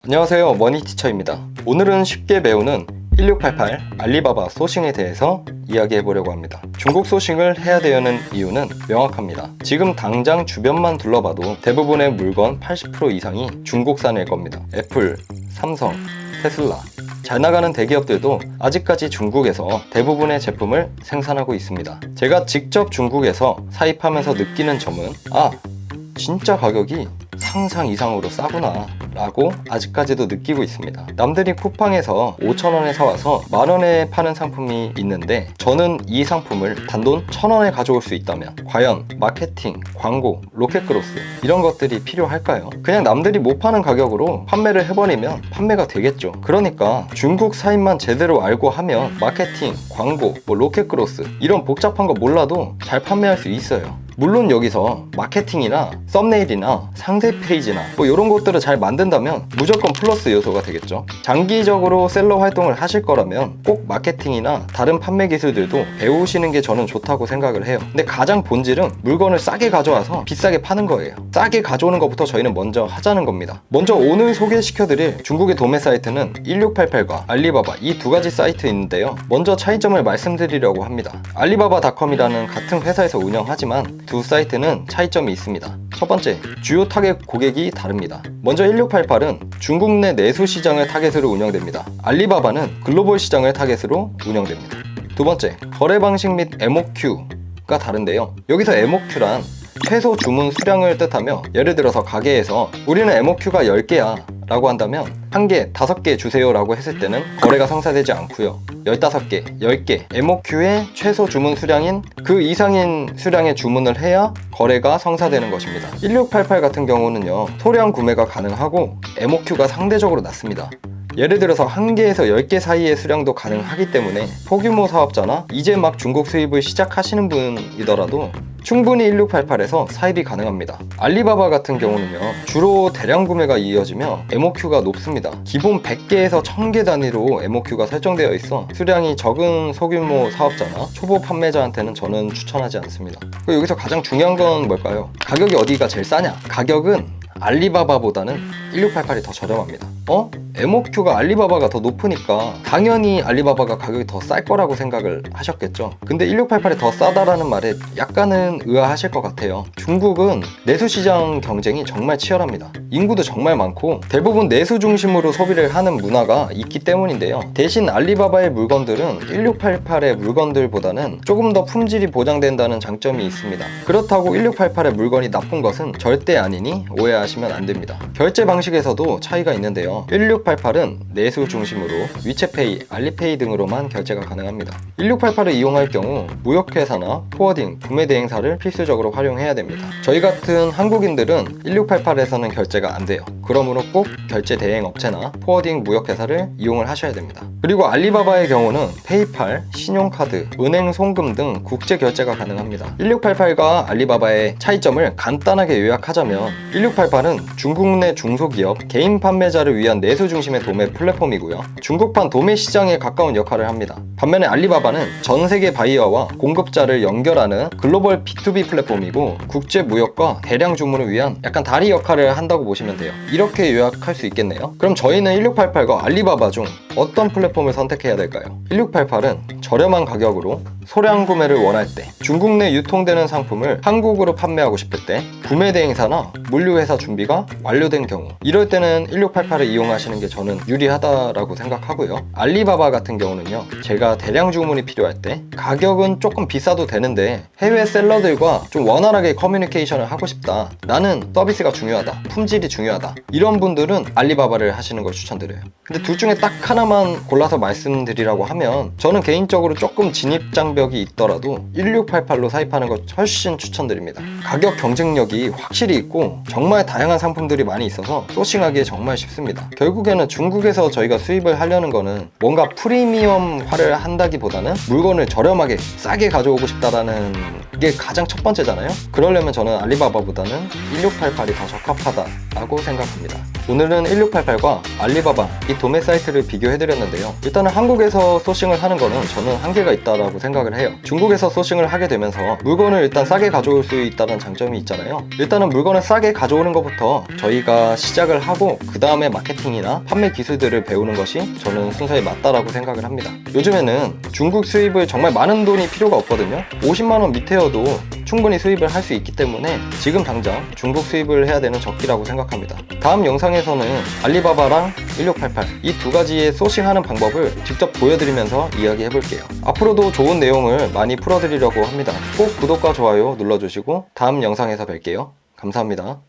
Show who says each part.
Speaker 1: 안녕하세요, 머니티처입니다. 오늘은 쉽게 배우는 1688 알리바바 소싱에 대해서 이야기해보려고 합니다. 중국 소싱을 해야 되는 이유는 명확합니다. 지금 당장 주변만 둘러봐도 대부분의 물건 80% 이상이 중국산일 겁니다. 애플, 삼성, 테슬라, 잘 나가는 대기업들도 아직까지 중국에서 대부분의 제품을 생산하고 있습니다. 제가 직접 중국에서 사입하면서 느끼는 점은 진짜 가격이 상상 이상으로 싸구나 라고 아직까지도 느끼고 있습니다. 남들이 쿠팡에서 5,000원에 사와서 만원에 파는 상품이 있는데 저는 이 상품을 단돈 1,000원에 가져올 수 있다면 과연 마케팅, 광고, 로켓그로스 이런 것들이 필요할까요? 그냥 남들이 못 파는 가격으로 판매를 해버리면 판매가 되겠죠. 그러니까 중국 사입만 제대로 알고 하면 마케팅, 광고, 로켓그로스 이런 복잡한 거 몰라도 잘 판매할 수 있어요. 물론 여기서 마케팅이나 썸네일이나 상세 페이지나 이런 것들을 잘 만든다면 무조건 플러스 요소가 되겠죠. 장기적으로 셀러 활동을 하실 거라면 꼭 마케팅이나 다른 판매 기술들도 배우시는 게 저는 좋다고 생각을 해요. 근데 가장 본질은 물건을 싸게 가져와서 비싸게 파는 거예요. 싸게 가져오는 것부터 저희는 먼저 하자는 겁니다. 먼저 오늘 소개시켜드릴 중국의 도매 사이트는 1688과 알리바바 이 두 가지 사이트 있는데요. 먼저 차이점을 말씀드리려고 합니다. 알리바바닷컴이라는 같은 회사에서 운영하지만 두 사이트는 차이점이 있습니다. 첫 번째, 주요 타겟 고객이 다릅니다. 먼저 1688은 중국 내 내수 시장을 타겟으로 운영됩니다. 알리바바는 글로벌 시장을 타겟으로 운영됩니다. 두 번째, 거래 방식 및 MOQ가 다른데요. 여기서 MOQ란 최소 주문 수량을 뜻하며, 예를 들어서 가게에서 우리는 MOQ가 10개야 라고 한다면 1개, 5개 주세요 라고 했을 때는 거래가 성사되지 않고요. 15개, 10개 MOQ의 최소 주문 수량인 그 이상인 수량의 주문을 해야 거래가 성사되는 것입니다. 1688 같은 경우는요, 소량 구매가 가능하고 MOQ가 상대적으로 낮습니다. 예를 들어서 1개에서 10개 사이의 수량도 가능하기 때문에 소규모 사업자나 이제 막 중국 수입을 시작하시는 분이더라도 충분히 1688에서 사입이 가능합니다. 알리바바 같은 경우는요, 주로 대량 구매가 이어지며 MOQ가 높습니다. 기본 100개에서 1000개 단위로 MOQ가 설정되어 있어 수량이 적은 소규모 사업자나 초보 판매자한테는 저는 추천하지 않습니다. 그리고 여기서 가장 중요한 건 뭘까요? 가격이 어디가 제일 싸냐? 가격은 알리바바보다는 1688이 더 저렴합니다. MOQ가 알리바바가 더 높으니까 당연히 알리바바가 가격이 더 쌀 거라고 생각을 하셨겠죠. 근데 1688이 더 싸다라는 말에 약간은 의아하실 것 같아요. 중국은 내수시장 경쟁이 정말 치열합니다. 인구도 정말 많고 대부분 내수 중심으로 소비를 하는 문화가 있기 때문인데요. 대신 알리바바의 물건들은 1688의 물건들보다는 조금 더 품질이 보장된다는 장점이 있습니다. 그렇다고 1688의 물건이 나쁜 것은 절대 아니니 오해하시면 안 됩니다. 결제 방식에서도 차이가 있는데요. 1688은 내수 중심으로 위챗페이, 알리페이 등으로만 결제가 가능합니다. 1688을 이용할 경우 무역회사나 포워딩, 구매 대행사를 필수적으로 활용해야 됩니다. 저희 같은 한국인들은 1688에서는 결제가 안 돼요. 그러므로 꼭 결제 대행 업체나 포워딩 무역회사를 이용을 하셔야 됩니다. 그리고 알리바바의 경우는 페이팔, 신용카드, 은행 송금 등 국제 결제가 가능합니다. 1688과 알리바바의 차이점을 간단하게 요약하자면 1688은 중국 내 중소기업, 개인 판매자를 위한 내수 중심의 도매 플랫폼이고요. 중국판 도매 시장에 가까운 역할을 합니다. 반면에 알리바바는 전 세계 바이어와 공급자를 연결하는 글로벌 B2B 플랫폼이고 국제 무역과 대량 주문을 위한 약간 다리 역할을 한다고 보시면 돼요. 이렇게 요약할 수 있겠네요. 그럼 저희는 1688과 알리바바 중 어떤 플랫폼을 선택해야 될까요? 1688은 저렴한 가격으로 소량 구매를 원할 때, 중국 내 유통되는 상품을 한국으로 판매하고 싶을 때, 구매 대행사나 물류회사 준비가 완료된 경우, 이럴 때는 1688을 이용하시는 게 저는 유리하다라고 생각하고요. 알리바바 같은 경우는요, 제가 대량 주문이 필요할 때 가격은 조금 비싸도 되는데 해외 셀러들과 좀 원활하게 커뮤니케이션을 하고 싶다, 나는 서비스가 중요하다, 품질이 중요하다, 이런 분들은 알리바바를 하시는 걸 추천드려요. 근데 둘 중에 딱 하나만 골라서 말씀드리라고 하면 저는 개인적으로 조금 진입 장벽이 있더라도 1688로 사입하는 걸 훨씬 추천드립니다. 가격 경쟁력이 확실히 있고 정말 다양한 상품들이 많이 있어서 소싱하기에 정말 쉽습니다. 결국에는 중국에서 저희가 수입을 하려는 거는 뭔가 프리미엄화를 한다기보다는 물건을 저렴하게 싸게 가져오고 싶다라는 게 가장 첫 번째잖아요. 그러려면 저는 알리바바보다는 1688이 더 적합하다라고 생각합니다. 오늘은 1688과 알리바바 이 도매 사이트를 비교해드렸는데요. 일단은 한국에서 소싱을 하는 거는 저는 한계가 있다고 생각을 해요. 중국에서 소싱을 하게 되면서 물건을 일단 싸게 가져올 수 있다는 장점이 있잖아요. 일단은 물건을 싸게 가져오는 거부터 저희가 시작을 하고 그 다음에 마케팅이나 판매 기술들을 배우는 것이 저는 순서에 맞다라고 생각을 합니다. 요즘에는 중국 수입을 정말 많은 돈이 필요가 없거든요. 50만원 밑에여도 충분히 수입을 할 수 있기 때문에 지금 당장 중국 수입을 해야 되는 적기라고 생각합니다. 다음 영상에서는 알리바바랑 1688 이 두 가지의 소싱하는 방법을 직접 보여드리면서 이야기해 볼게요. 앞으로도 좋은 내용을 많이 풀어드리려고 합니다. 꼭 구독과 좋아요 눌러주시고 다음 영상에서 뵐게요. 감사합니다.